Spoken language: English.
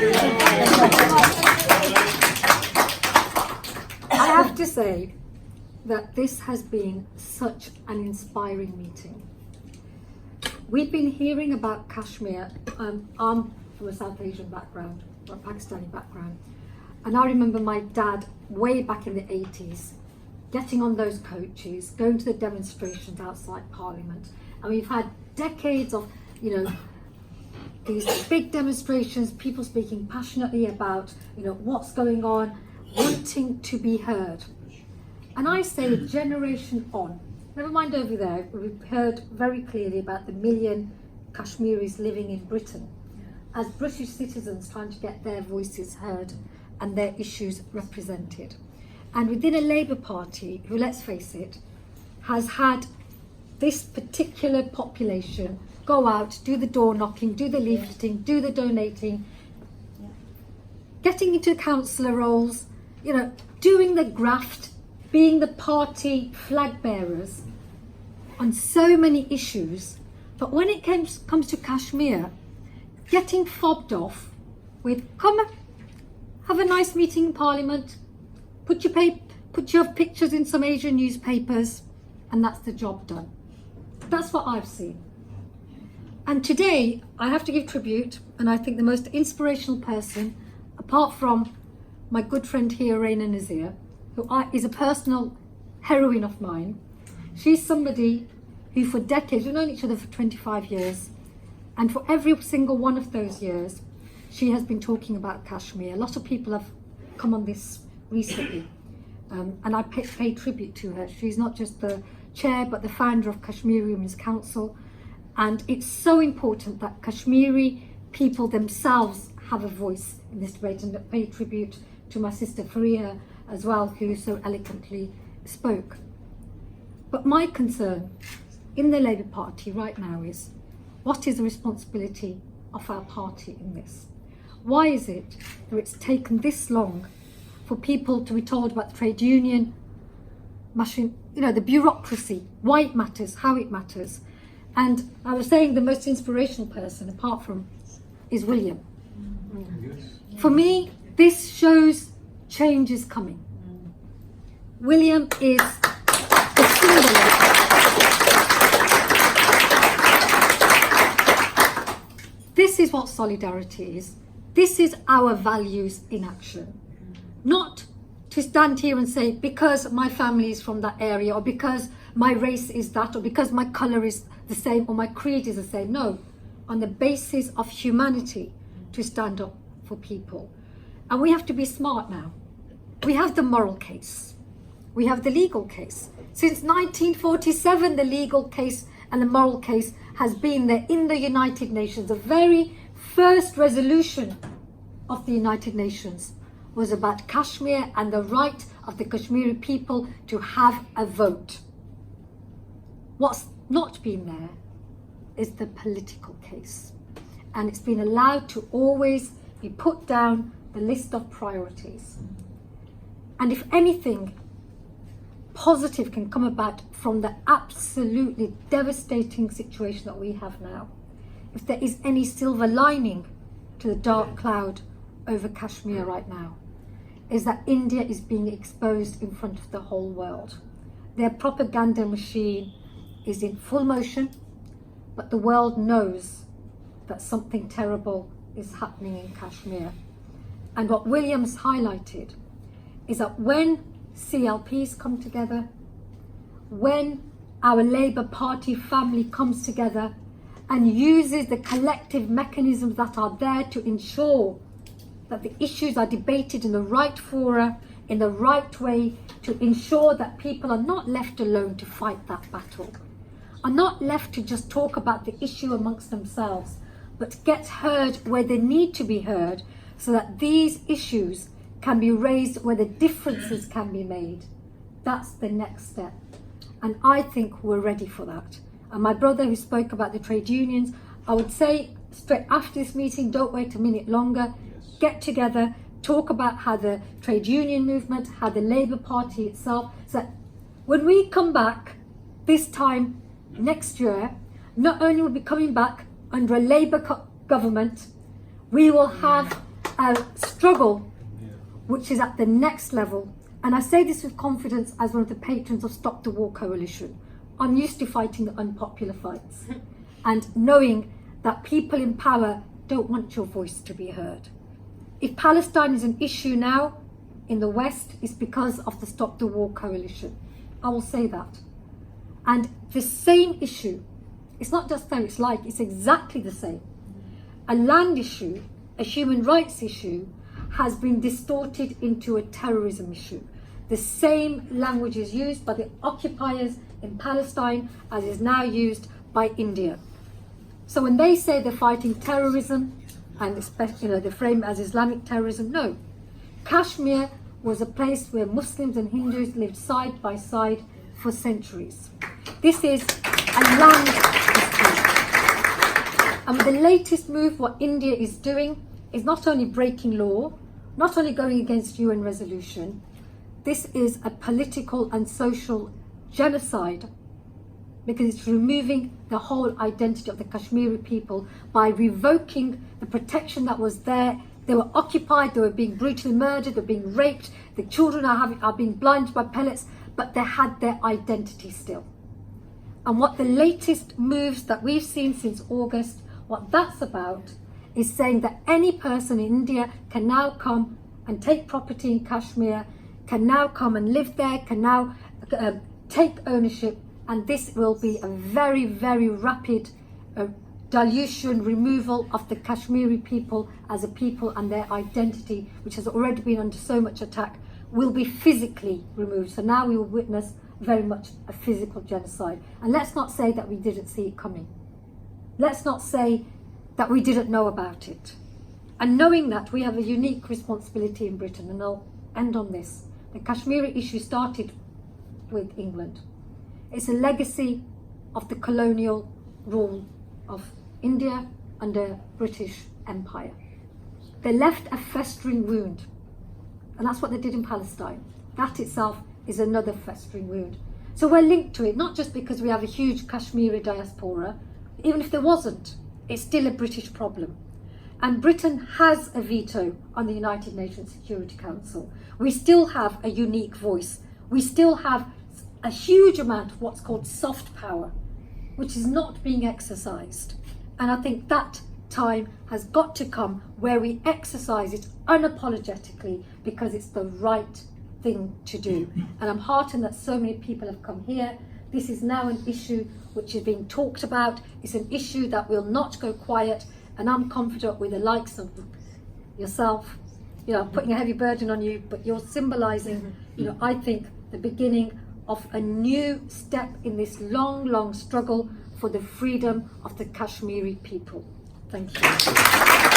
I have to say that this has been such an inspiring meeting. We've been hearing about Kashmir. I'm from a South Asian background, or a Pakistani background, and I remember my dad way back in the 80s getting on those coaches, going to the demonstrations outside Parliament, and we've had decades of, these big demonstrations, people speaking passionately about, what's going on, wanting to be heard. And I say generation on, never mind over there, we've heard very clearly about the million Kashmiris living in Britain as British citizens trying to get their voices heard and their issues represented. And within a Labour Party, who, let's face it, has had this particular population go out, do the door knocking, do the leafleting, do the donating, getting into councillor roles, doing the graft, being the party flag bearers on so many issues. But when it comes to Kashmir, getting fobbed off with, come have a nice meeting in Parliament, put your pictures in some Asian newspapers, and that's the job done. That's what I've seen. And today, I have to give tribute, and I think the most inspirational person, apart from my good friend here, Raina Nazir, who is a personal heroine of mine. She's somebody who for decades, we've known each other for 25 years, and for every single one of those years, she has been talking about Kashmir. A lot of people have come on this recently, and I pay tribute to her. She's not just the chair, but the founder of Kashmiri Women's Council. And it's so important that Kashmiri people themselves have a voice in this debate, and I pay tribute to my sister Fariha as well, who so eloquently spoke. But my concern in the Labour Party right now is, what is the responsibility of our party in this? Why is it that it's taken this long for people to be told about the trade union machine, the bureaucracy, why it matters, how it matters? And I was saying the most inspirational person, apart from, is William. For me, this shows change is coming. William is the symbol. This is what solidarity is. This is our values in action. Not to stand here and say, because my family is from that area, or because my race is that, or because my colour is the same, or my creed is the same. No, on the basis of humanity, to stand up for people. And we have to be smart now. We have the moral case. We have the legal case. Since 1947, the legal case and the moral case has been there in the United Nations. The very first resolution of the United Nations was about Kashmir and the right of the Kashmiri people to have a vote. What's not been there is the political case. And it's been allowed to always be put down the list of priorities. And if anything positive can come about from the absolutely devastating situation that we have now, if there is any silver lining to the dark cloud over Kashmir right now, is that India is being exposed in front of the whole world. Their propaganda machine is in full motion, but the world knows that something terrible is happening in Kashmir. And what Williams highlighted is that when CLPs come together, when our Labour Party family comes together and uses the collective mechanisms that are there to ensure that the issues are debated in the right fora, in the right way, to ensure that people are not left alone to fight that battle, are not left to just talk about the issue amongst themselves, but get heard where they need to be heard, so that these issues can be raised where the differences can be made. That's the next step. And I think we're ready for that. And my brother who spoke about the trade unions, I would say straight after this meeting, don't wait a minute longer. Yes. Get together, talk about how the trade union movement, how the Labour Party itself, so that when we come back this time next year, not only will we be coming back under a Labour government, we will have a struggle which is at the next level. And I say this with confidence as one of the patrons of Stop the War Coalition. I'm used to fighting the unpopular fights and knowing that people in power don't want your voice to be heard. If Palestine is an issue now in the West, it's because of the Stop the War Coalition. I will say that. And the same issue, it's not just though it's like, it's exactly the same. A land issue, a human rights issue, has been distorted into a terrorism issue. The same language is used by the occupiers in Palestine as is now used by India. So when they say they're fighting terrorism, and especially, they frame it as Islamic terrorism, no. Kashmir was a place where Muslims and Hindus lived side by side for centuries. This is a land dispute. And the latest move, what India is doing, is not only breaking law, not only going against UN resolution, this is a political and social genocide because it's removing the whole identity of the Kashmiri people by revoking the protection that was there. They were occupied, they were being brutally murdered, they were being raped, the children are being blinded by pellets, but they had their identity still. And what the latest moves that we've seen since August, what that's about is saying that any person in India can now come and take property in Kashmir, can now come and live there, can now take ownership, and this will be a very, very rapid dilution, removal of the Kashmiri people as a people, and their identity, which has already been under so much attack, will be physically removed. So now we will witness very much a physical genocide. And let's not say that we didn't see it coming. Let's not say that we didn't know about it. And knowing that, we have a unique responsibility in Britain, and I'll end on this. The Kashmiri issue started with England. It's a legacy of the colonial rule of India under British Empire. They left a festering wound, and that's what they did in Palestine. That itself is another festering wound. So we're linked to it, not just because we have a huge Kashmiri diaspora. Even if there wasn't, it's still a British problem. And Britain has a veto on the United Nations Security Council. We still have a unique voice. We still have a huge amount of what's called soft power, which is not being exercised. And I think that time has got to come where we exercise it unapologetically because it's the right thing to do. And I'm heartened that so many people have come here. This is now an issue which is being talked about. It's an issue that will not go quiet. And I'm confident with the likes of yourself, putting a heavy burden on you, but you're symbolising, I think, the beginning of a new step in this long, long struggle for the freedom of the Kashmiri people. Thank you.